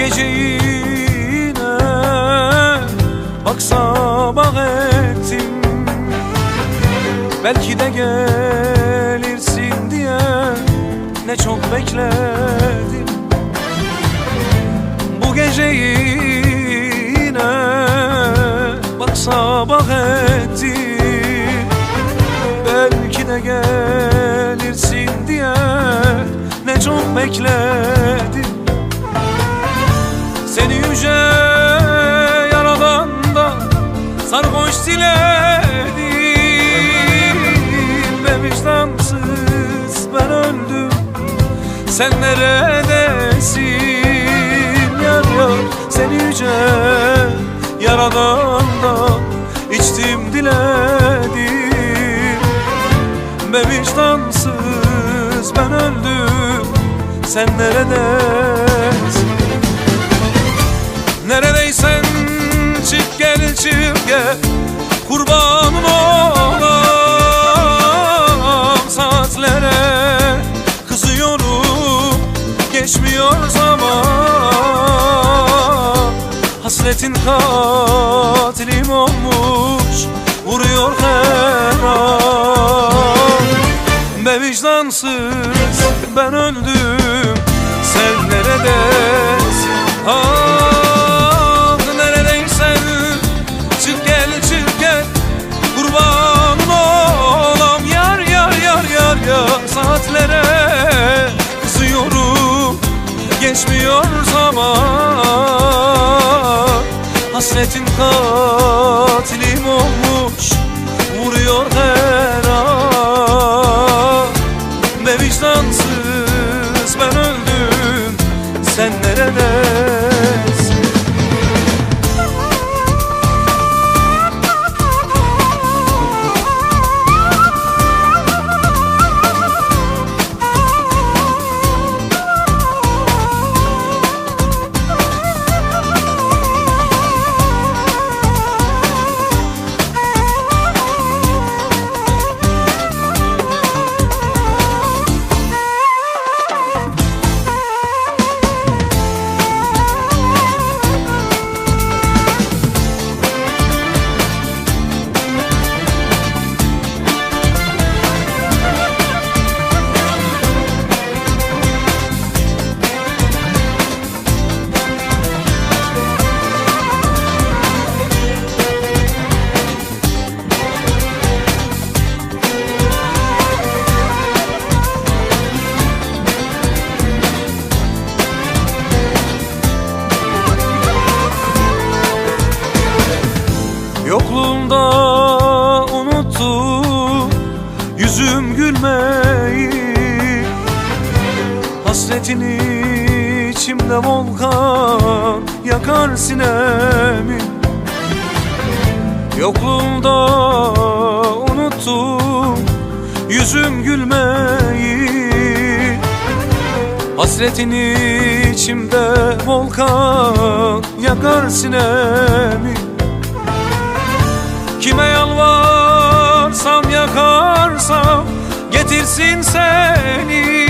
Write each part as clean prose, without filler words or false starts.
gece yine bak sabah ettim. Belki de gelirsin diye ne çok bekledim. Bu gece yine bak sabah ettim. Belki de gelirsin diye ne çok bekledim. Seni yüce Yaradan'dan sarhoş diledim. Ve vicdansız ben öldüm, sen neredesin yar yar? Seni yüce Yaradan'dan içtim diledim. Ve vicdansız ben öldüm, sen neredesin? Neredeysen çık gel, çık gel, kurbanın olam. Saatlere kızıyorum, geçmiyor zaman. Hasretin katilim olmuş, vuruyor her an. Be vicdansız ben öldüm, sen neredesin? Neredeysen çık gel, çık gel, kurbanın olam. Yar yar yar yar yar, saatlere kızıyorum, geçmiyor zaman. Hasretin katilim olmuş, vuruyor her an. Ve vicdansız ben öldüm, sen neredesin? Yokluğumda unuttum yüzüm gülmeyi. Hasretin içimde volkan yakar sinemi. Yokluğumda unuttum yüzüm gülmeyi. Hasretin içimde volkan yakar sinemi. Kime yalvarsam yakarsam getirsin seni.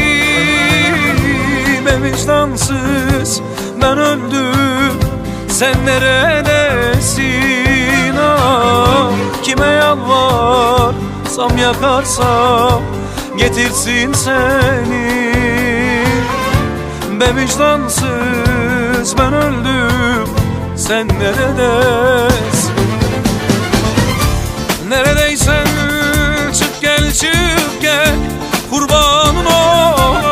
Be vicdansız ben öldüm, sen neredesin? Kime yalvarsam yakarsam getirsin seni. Be vicdansız ben öldüm, sen neredesin? Neredeysen çık gel, çık gel, kurbanın olam.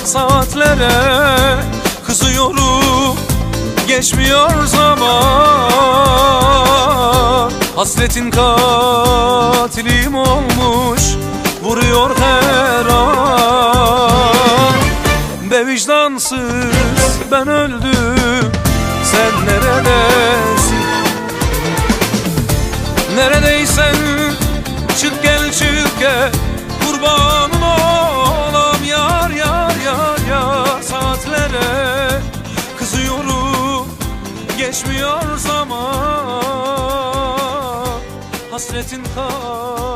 Saatlere kızıyorum, geçmiyor zaman. Hasretin katilim olmuş, vuruyor her an. Be vicdansız ben öldüm, sen neredesin? Neredeysen çık gel, çık gel, kurbanın olam. Yar yar yar yar, saatlere kızıyorum, geçmiyor zaman. Hasretin kal